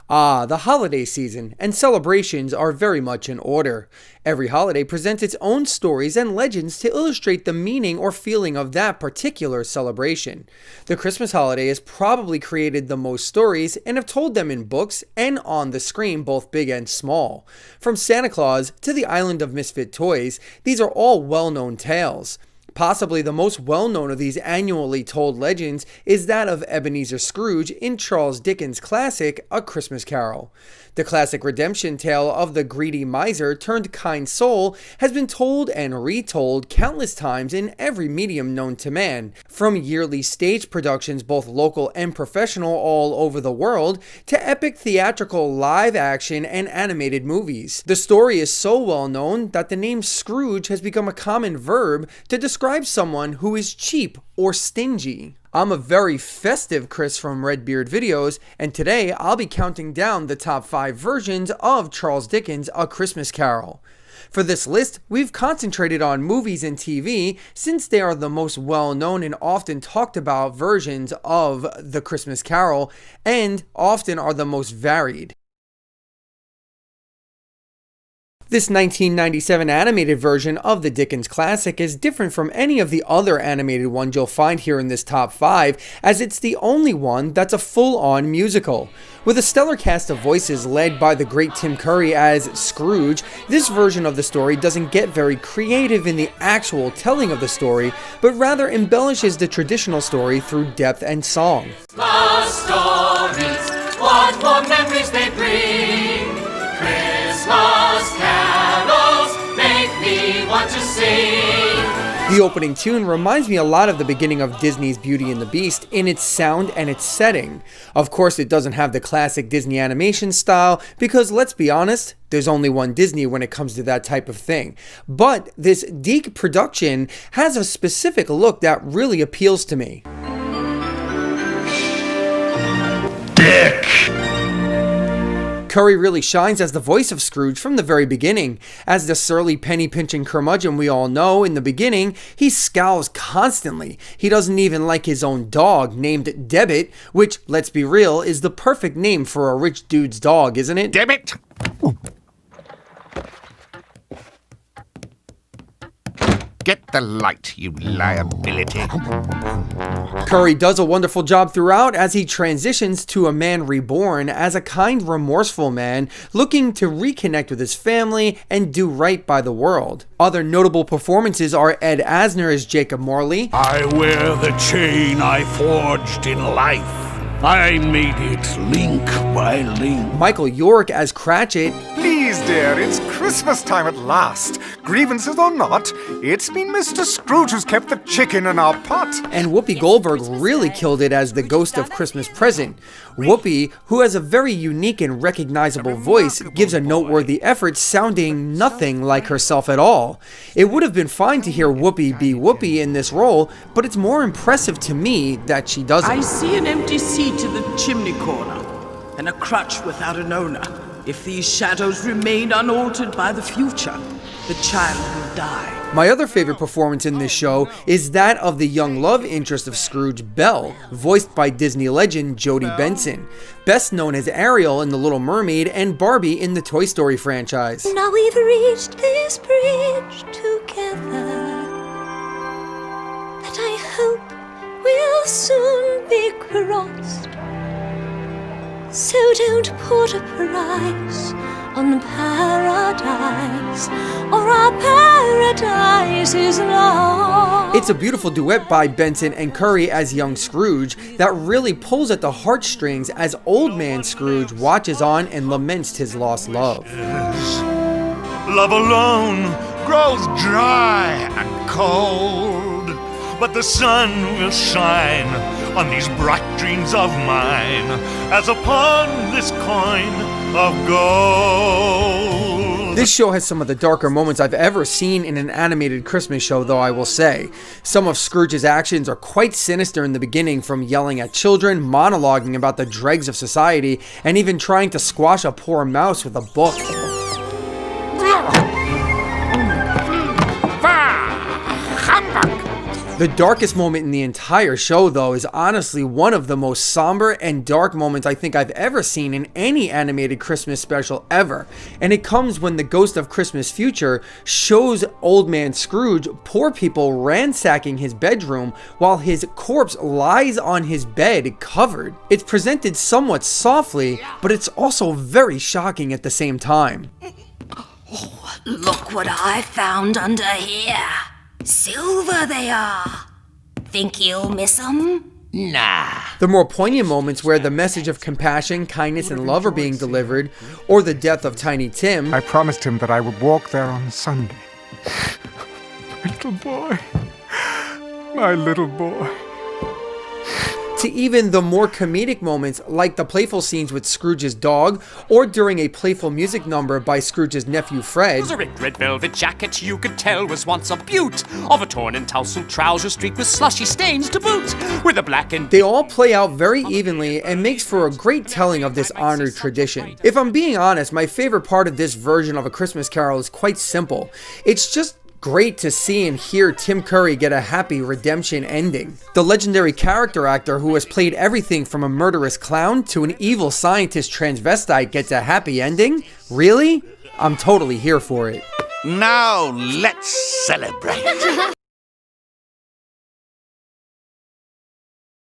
The holiday season and celebrations are very much in order. Every holiday presents its own stories and legends to illustrate the meaning or feeling of that particular celebration. The Christmas holiday has probably created the most stories and have told them in books and on the screen, both big and small. From Santa Claus to the Island of Misfit Toys, these are all well-known tales. Possibly the most well-known of these annually told legends is that of Ebenezer Scrooge in Charles Dickens' classic A Christmas Carol. The classic redemption tale of the greedy miser turned kind soul has been told and retold countless times in every medium known to man, from yearly stage productions both local and professional all over the world, to epic theatrical live action and animated movies. The story is so well known that the name Scrooge has become a common verb to describe someone who is cheap or stingy. I'm a very festive Chris from Redbeard Videos, and today I'll be counting down the top 5 versions of Charles Dickens' A Christmas Carol. For this list, we've concentrated on movies and TV since they are the most well-known and often talked about versions of The Christmas Carol, and often are the most varied. This 1997 animated version of the Dickens classic is different from any of the other animated ones you'll find here in this top 5, as it's the only one that's a full-on musical. With a stellar cast of voices led by the great Tim Curry as Scrooge, this version of the story doesn't get very creative in the actual telling of the story, but rather embellishes the traditional story through depth and song. Christmas stories, what more memories they bring. Christmas carols make me want to sing. The opening tune reminds me a lot of the beginning of Disney's Beauty and the Beast in its sound and its setting. Of course, it doesn't have the classic Disney animation style because, let's be honest, there's only one Disney when it comes to that type of thing. But this Deke production has a specific look that really appeals to me. Dick! Curry really shines as the voice of Scrooge from the very beginning. As the surly penny-pinching curmudgeon we all know in the beginning, he scowls constantly. He doesn't even like his own dog, named Debit, which, let's be real, is the perfect name for a rich dude's dog, isn't it? Debit! Get the light, you liability. Curry does a wonderful job throughout as he transitions to a man reborn as a kind, remorseful man looking to reconnect with his family and do right by the world. Other notable performances are Ed Asner as Jacob Marley. I wear the chain I forged in life. I made it link by link. Michael York as Cratchit. Please, dear, it's Christmas time at last. Grievances or not, it's been Mr. Scrooge who's kept the chicken in our pot. And Whoopi Goldberg really killed it as the ghost of Christmas Present. Whoopi, who has a very unique and recognizable voice, gives a noteworthy effort sounding nothing like herself at all. It would have been fine to hear Whoopi be Whoopi in this role, but it's more impressive to me that she doesn't. I see an empty seat in the chimney corner, and a crutch without an owner. If these shadows remain unaltered by the future, the child will die. My other favorite performance in this show is that of the young love interest of Scrooge, Belle, voiced by Disney legend Jodie Benson, best known as Ariel in The Little Mermaid and Barbie in the Toy Story franchise. Now we've reached this bridge together that I hope will soon be crossed. So don't put a price on paradise, or our paradise is lost. It's a beautiful duet by Benson and Curry as young Scrooge that really pulls at the heartstrings as old man Scrooge watches on and laments his lost love. Love alone grows dry and cold, but the sun will shine on these bright dreams of mine as upon this coin of gold. This show has some of the darker moments I've ever seen in an animated Christmas show, though I will say. Some of Scrooge's actions are quite sinister in the beginning, from yelling at children, monologuing about the dregs of society, and even trying to squash a poor mouse with a book. The darkest moment in the entire show, though, is honestly one of the most somber and dark moments I think I've ever seen in any animated Christmas special ever. And it comes when the ghost of Christmas future shows old man Scrooge poor people ransacking his bedroom while his corpse lies on his bed covered. It's presented somewhat softly, but it's also very shocking at the same time. Oh, look what I found under here. Silver they are. Think you'll miss 'em? Nah. The more poignant moments where the message of compassion, kindness, and love are being delivered, or the death of Tiny Tim. I promised him that I would walk there on Sunday. My little boy. My little boy. To even the more comedic moments like the playful scenes with Scrooge's dog, or during a playful music number by Scrooge's nephew Fred. Was a red velvet jacket you could tell was once a beaut, of a torn and tousled trouser streaked with slushy stains to boot, with a black and... They all play out very evenly and makes for a great telling of this honored tradition. If I'm being honest, my favorite part of this version of A Christmas Carol is quite simple. It's just great to see and hear Tim Curry get a happy redemption ending. The legendary character actor who has played everything from a murderous clown to an evil scientist transvestite gets a happy ending? Really? I'm totally here for it. Now let's celebrate.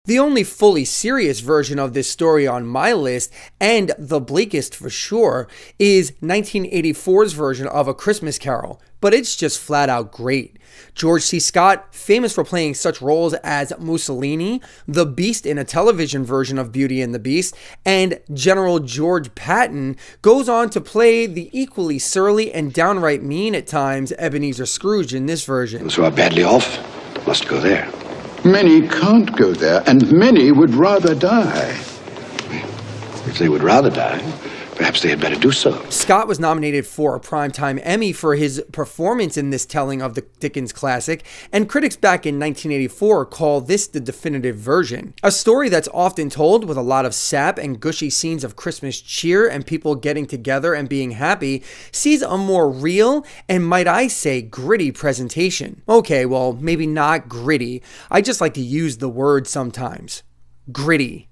The only fully serious version of this story on my list, and the bleakest for sure, is 1984's version of A Christmas Carol, but it's just flat out great. George C. Scott, famous for playing such roles as Mussolini, the Beast in a television version of Beauty and the Beast, and General George Patton, goes on to play the equally surly and downright mean at times Ebenezer Scrooge in this version. Those who are badly off must go there. Many can't go there, and many would rather die. If they would rather die, perhaps they had better do so. Scott was nominated for a Primetime Emmy for his performance in this telling of the Dickens classic, and critics back in 1984 call this the definitive version. A story that's often told with a lot of sap and gushy scenes of Christmas cheer and people getting together and being happy, sees a more real and, might I say, gritty presentation. Okay, well, maybe not gritty. I just like to use the word sometimes. Gritty.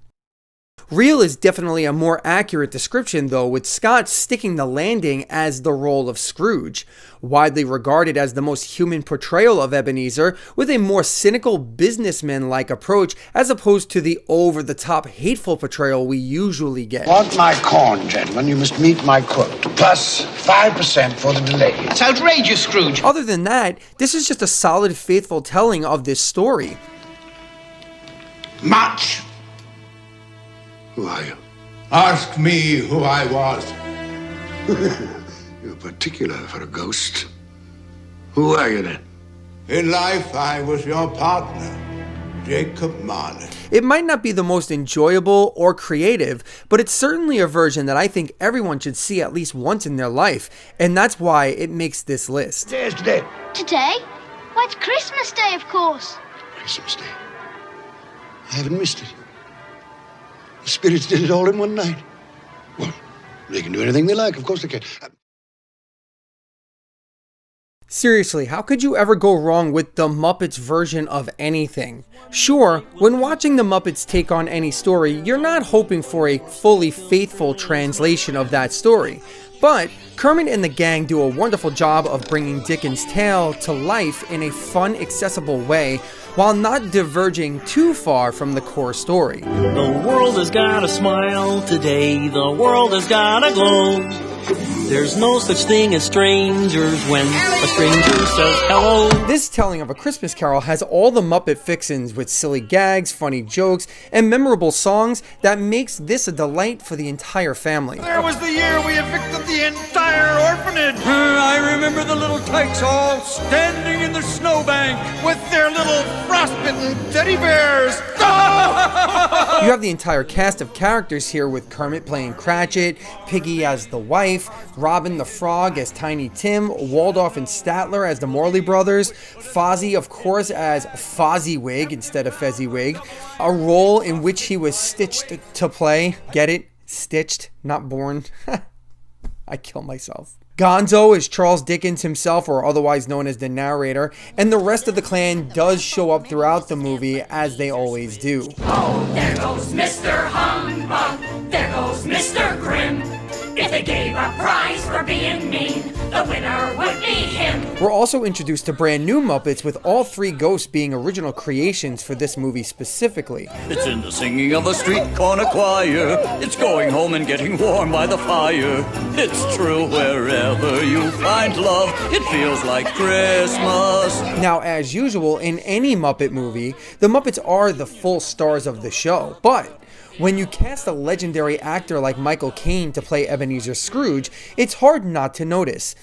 Real is definitely a more accurate description, though, with Scott sticking the landing as the role of Scrooge, widely regarded as the most human portrayal of Ebenezer, with a more cynical businessman-like approach as opposed to the over-the-top hateful portrayal we usually get. Want my corn, gentlemen, you must meet my quote. Plus 5% for the delay. It's outrageous, Scrooge. Other than that, this is just a solid, faithful telling of this story. Much. Who are you? Ask me who I was. You're particular for a ghost. Who are you then? In life, I was your partner, Jacob Marley. It might not be the most enjoyable or creative, but it's certainly a version that I think everyone should see at least once in their life, and that's why it makes this list. Today's today. Today? Why, it's Christmas Day, of course. Christmas Day. I haven't missed it. The spirits did it all in one night. Well, they can do anything they like. Of course they can. Seriously, how could you ever go wrong with the Muppets version of anything? Sure, when watching the Muppets take on any story, you're not hoping for a fully faithful translation of that story. But Kermit and the gang do a wonderful job of bringing Dickens' tale to life in a fun, accessible way, while not diverging too far from the core story. The world has got a smile today, the world has got a glow. There's no such thing as strangers when a stranger says hello. This telling of A Christmas Carol has all the Muppet fixins with silly gags, funny jokes, and memorable songs that makes this a delight for the entire family. There was the year we evicted the entire orphanage. I remember the little tykes all standing in the snowbank with their little frostbitten teddy bears. You have the entire cast of characters here with Kermit playing Cratchit, Piggy as the wife, Robin the Frog as Tiny Tim, Waldorf and Statler as the Morley brothers, Fozzie, of course, as Fozziewig instead of Fezziwig, a role in which he was stitched to play. Get it? Stitched, not born. I kill myself. Gonzo is Charles Dickens himself, or otherwise known as the narrator, and the rest of the clan does show up throughout the movie, as they always do. Oh, there goes Mr. Humbug, there goes Mr. Grim. If they gave a prize for being mean, the winner would be him. We're also introduced to brand new Muppets, with all 3 ghosts being original creations for this movie specifically. It's in the singing of a street corner choir. It's going home and getting warm by the fire. It's true wherever you find love, it feels like Christmas. Now, as usual, in any Muppet movie, the Muppets are the full stars of the show, but when you cast a legendary actor like Michael Caine to play Ebenezer Scrooge, it's hard not to notice.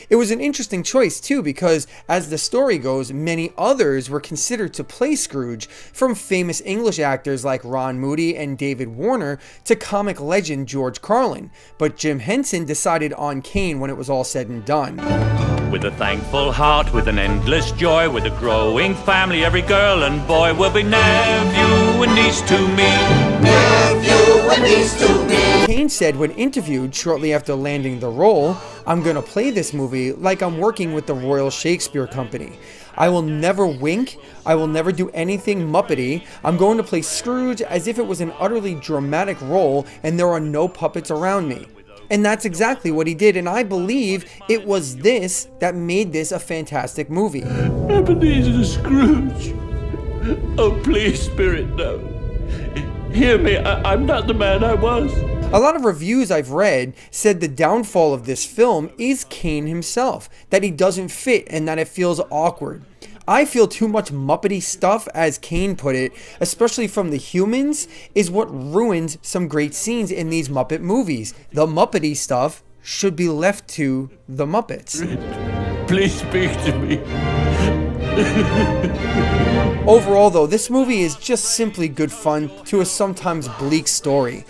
It was an interesting choice too, because as the story goes, many others were considered to play Scrooge, from famous English actors like Ron Moody and David Warner to comic legend George Carlin, but Jim Henson decided on Caine when it was all said and done. With a thankful heart, with an endless joy, with a growing family, every girl and boy will be nephew and niece to me. Nephew and niece to me. Caine said when interviewed shortly after landing the role, "I'm gonna play this movie like I'm working with the Royal Shakespeare Company. I will never wink, I will never do anything Muppety. I'm going to play Scrooge as if it was an utterly dramatic role and there are no puppets around me." And that's exactly what he did, and I believe it was this that made this a fantastic movie. Ebenezer Scrooge. Oh, please, Spirit, no. Hear me, I'm not the man I was. A lot of reviews I've read said the downfall of this film is Caine himself, that he doesn't fit and that it feels awkward. I feel too much Muppety stuff, as Caine put it, especially from the humans, is what ruins some great scenes in these Muppet movies. The Muppety stuff should be left to the Muppets. Please speak to me. Overall though, this movie is just simply good fun to a sometimes bleak story.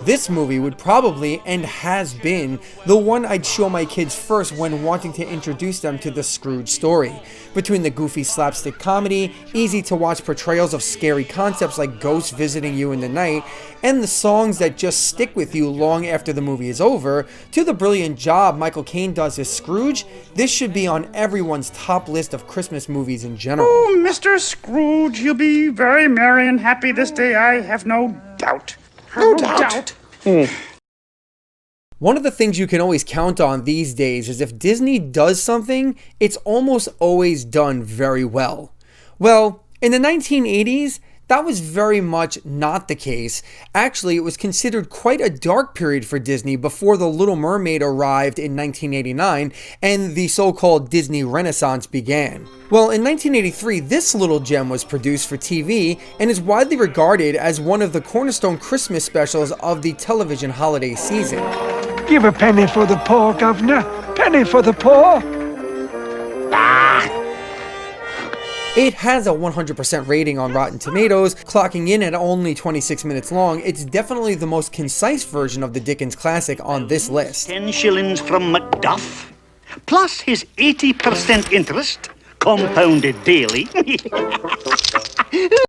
This movie would probably, and has been, the one I'd show my kids first when wanting to introduce them to the Scrooge story. Between the goofy slapstick comedy, easy to watch portrayals of scary concepts like ghosts visiting you in the night, and the songs that just stick with you long after the movie is over, to the brilliant job Michael Caine does as Scrooge, this should be on everyone's top list of Christmas movies in general. Oh, Mr. Scrooge, you'll be very merry and happy this day, I have no doubt. No doubt. One of the things you can always count on these days is if Disney does something, it's almost always done very well. Well, in the 1980s, that was very much not the case. Actually, it was considered quite a dark period for Disney before The Little Mermaid arrived in 1989 and the so-called Disney Renaissance began. Well, in 1983, this little gem was produced for TV and is widely regarded as one of the cornerstone Christmas specials of the television holiday season. Give a penny for the poor, Governor. Penny for the poor. It has a 100% rating on Rotten Tomatoes, clocking in at only 26 minutes long. It's definitely the most concise version of the Dickens classic on this list. 10 shillings from Macduff, plus his 80% interest, compounded daily.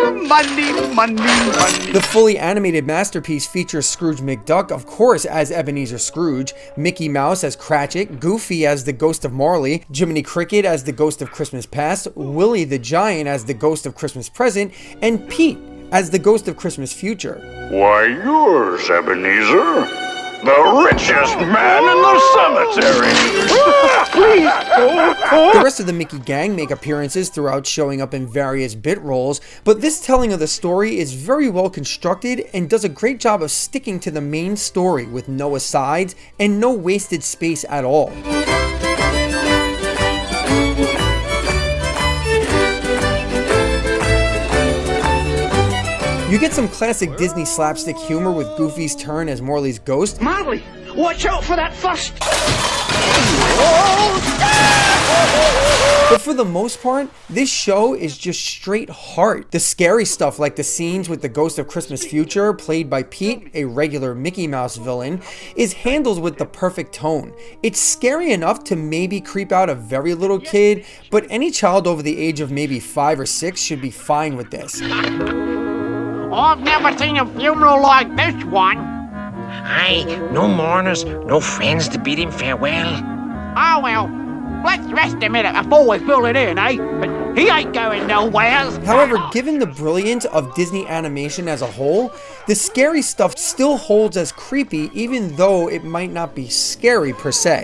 Money, money, money. The fully animated masterpiece features Scrooge McDuck, of course, as Ebenezer Scrooge, Mickey Mouse as Cratchit, Goofy as the Ghost of Marley, Jiminy Cricket as the Ghost of Christmas Past, Willie the Giant as the Ghost of Christmas Present, and Pete as the Ghost of Christmas Future. Why, yours, Ebenezer. The richest man in the cemetery! Please! The rest of the Mickey gang make appearances throughout, showing up in various bit roles, but this telling of the story is very well constructed and does a great job of sticking to the main story with no asides and no wasted space at all. You get some classic Disney slapstick humor with Goofy's turn as Morley's ghost. Marley, watch out for that first. But for the most part, this show is just straight heart. The scary stuff like the scenes with the Ghost of Christmas Future, played by Pete, a regular Mickey Mouse villain, is handled with the perfect tone. It's scary enough to maybe creep out a very little kid, but any child over the age of maybe 5 or 6 should be fine with this. I've never seen a funeral like this one. Aye, no mourners, no friends to bid him farewell. Oh, well, let's rest a minute before we fill it in, eh? But he ain't going nowhere. However, given the brilliance of Disney animation as a whole, the scary stuff still holds as creepy even though it might not be scary per se.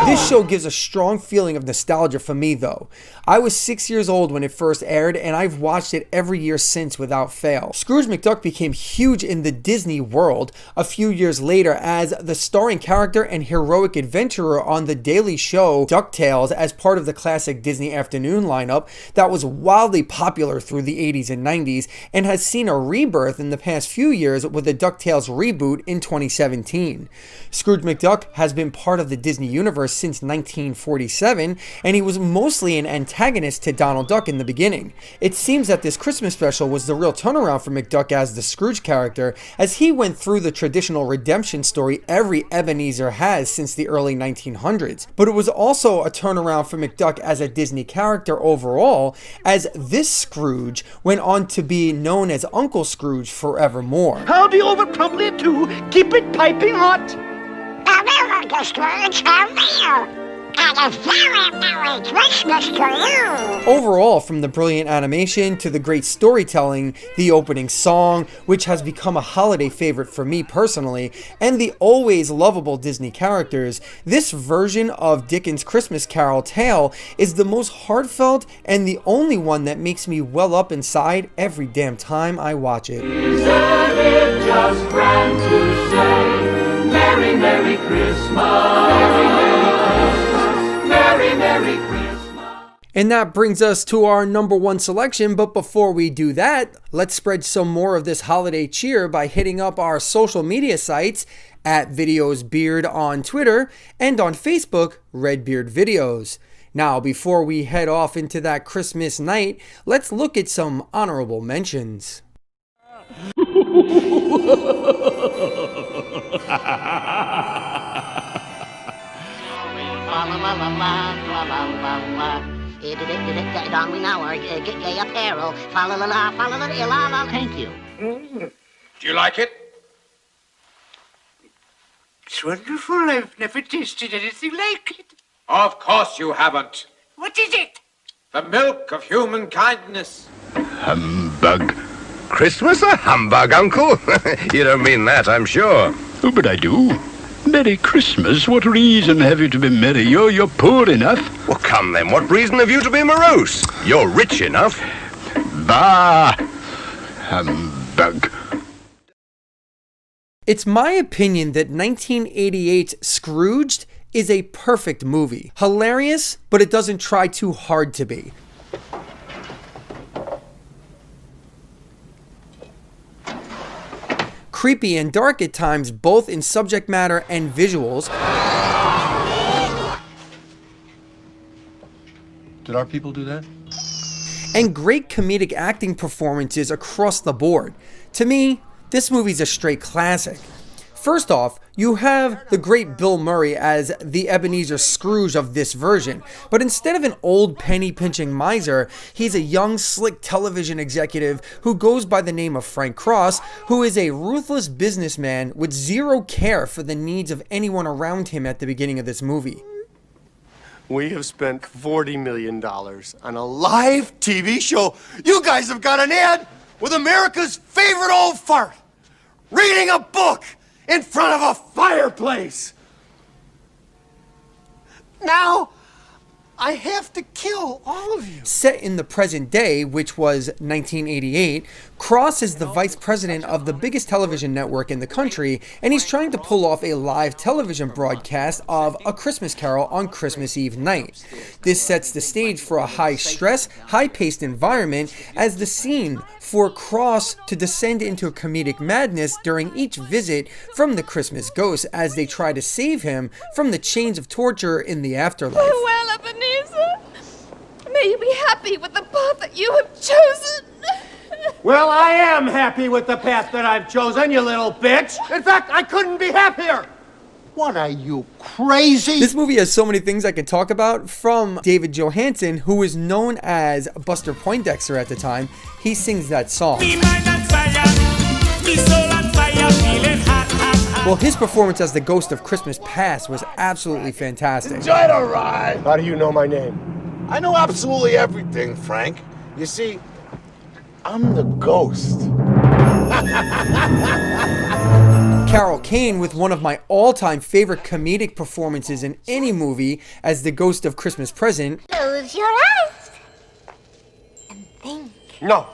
This show gives a strong feeling of nostalgia for me though. I was 6 years old when it first aired and I've watched it every year since without fail. Scrooge McDuck became huge in the Disney world a few years later as the starring character and heroic adventurer on The Daily Show DuckTales as part of the classic Disney afternoon lineup that was wildly popular through the 80s and 90s and has seen a rebirth in the past few years with the DuckTales reboot in 2017. Scrooge McDuck has been part of the Disney universe since 1947 and he was mostly an antagonist to Donald Duck in the beginning. It seems that this Christmas special was the real turnaround for McDuck as the Scrooge character as he went through the traditional redemption story every Ebenezer has since the early 1900s. But it was also a turnaround for McDuck as a Disney character overall as this Scrooge went on to be known as Uncle Scrooge forevermore. Howdy over Crumbly too. Keep it piping hot. Uncle Scrooge, how and a very Merry Christmas to you! Overall, from the brilliant animation to the great storytelling, the opening song, which has become a holiday favorite for me personally, and the always lovable Disney characters, this version of Dickens' Christmas Carol tale is the most heartfelt and the only one that makes me well up inside every damn time I watch it. Isn't it just grand to say, Merry, Merry Christmas, Merry, Merry Christmas, Merry, Merry Christmas. And that brings us to our number one selection, but before we do that, let's spread some more of this holiday cheer by hitting up our social media sites at VideosBeard on Twitter and on Facebook, Redbeard Videos. Now, before we head off into that Christmas night, let's look at some honorable mentions. Don we now are gay apparel. Thank you. Do you like it? It's wonderful. I've never tasted anything like it. Of course you haven't. What is it? The milk of human kindness. Humbug. Christmas a humbug, Uncle? You don't mean that, I'm sure. Oh, but I do. Merry Christmas? What reason have you to be merry? You're poor enough. Well, come then, what reason have you to be morose? You're rich enough. Bah! Humbug. It's my opinion that 1988's Scrooged is a perfect movie. Hilarious, but it doesn't try too hard to be. Creepy and dark at times, both in subject matter and visuals. Did our people do that? And great comedic acting performances across the board. To me, this movie's a straight classic. First off, you have the great Bill Murray as the Ebenezer Scrooge of this version, but instead of an old penny-pinching miser, he's a young, slick television executive who goes by the name of Frank Cross, who is a ruthless businessman with zero care for the needs of anyone around him at the beginning of this movie. We have spent $40 million on a live TV show. You guys have got an ad with America's favorite old fart, reading a book in front of a fireplace. Now, I have to kill all of you. Set in the present day, which was 1988, Cross is the vice president of the biggest television network in the country, and he's trying to pull off a live television broadcast of A Christmas Carol on Christmas Eve night. This sets the stage for a high-stress, high-paced environment as the scene for Cross to descend into a comedic madness during each visit from the Christmas ghost as they try to save him from the chains of torture in the afterlife. Well, Ebenezer, may you be happy with the path that you have chosen. Well, I am happy with the path that I've chosen, you little bitch. In fact, I couldn't be happier. What are you, crazy? This movie has so many things I can talk about, from David Johansen, who was known as Buster Poindexter at the time. He sings that song. Me mind on fire, me soul on fire, feeling hot, hot, hot. Well, his performance as the Ghost of Christmas Past was absolutely fantastic. Enjoy the ride. How do you know my name? I know absolutely everything, Frank. You see, I'm the ghost. Carol Kane with one of my all-time favorite comedic performances in any movie as the Ghost of Christmas Present. Close your eyes and think. No.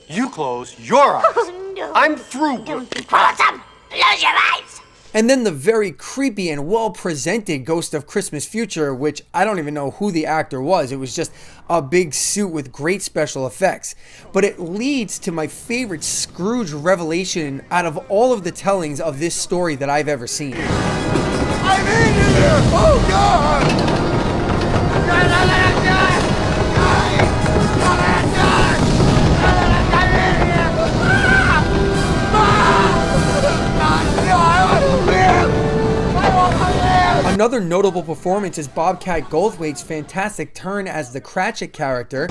You close your eyes. Oh, no. I'm through. Don't be quarrelsome. Close your eyes. And then the very creepy and well-presented Ghost of Christmas Future, which I don't even know who the actor was. It was just a big suit with great special effects. But it leads to my favorite Scrooge revelation out of all of the tellings of this story that I've ever seen. I'm in here! Oh, God! Another notable performance is Bobcat Goldthwait's fantastic turn as the Cratchit character.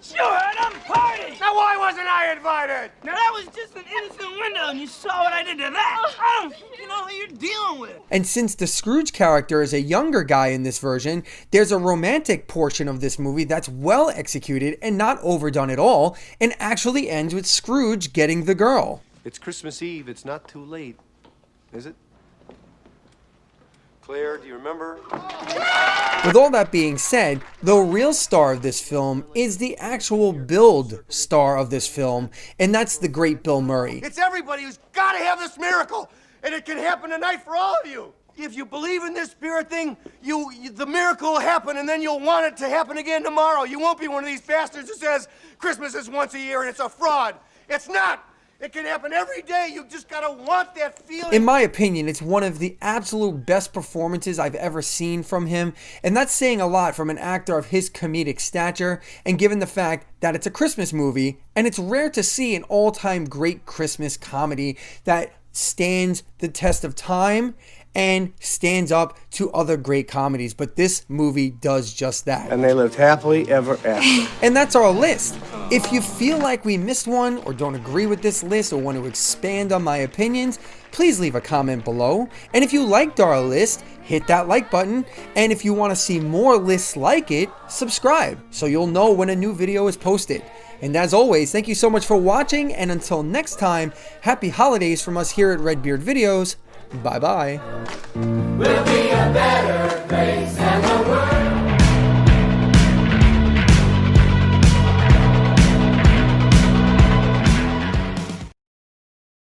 Sure, and I'm party! Now why wasn't I invited? Now that was just an innocent window, and you saw what I did to that. I don't know who you're dealing with. And since the Scrooge character is a younger guy in this version, there's a romantic portion of this movie that's well executed and not overdone at all, and actually ends with Scrooge getting the girl. It's Christmas Eve. It's not too late. Is it? Claire, do you remember? With all that being said, the real star of this film is the actual build star of this film, and that's the great Bill Murray. It's everybody who's got to have this miracle, and it can happen tonight for all of you. If you believe in this spirit thing, the miracle will happen, and then you'll want it to happen again tomorrow. You won't be one of these bastards who says Christmas is once a year and it's a fraud. It's not. It can happen every day. You just gotta want that feeling. In my opinion, it's one of the absolute best performances I've ever seen from him, and that's saying a lot from an actor of his comedic stature, and given the fact that it's a Christmas movie, and it's rare to see an all-time great Christmas comedy that stands the test of time and stands up to other great comedies, but this movie does just that. And they lived happily ever after. And that's our list. If you feel like we missed one or don't agree with this list or want to expand on my opinions, please leave a comment below. And if you liked our list, hit that like button. And if you want to see more lists like it, subscribe so you'll know when a new video is posted. And as always, thank you so much for watching, and until next time, happy holidays from us here at Redbeard Videos. Bye-bye. We'll be a better place.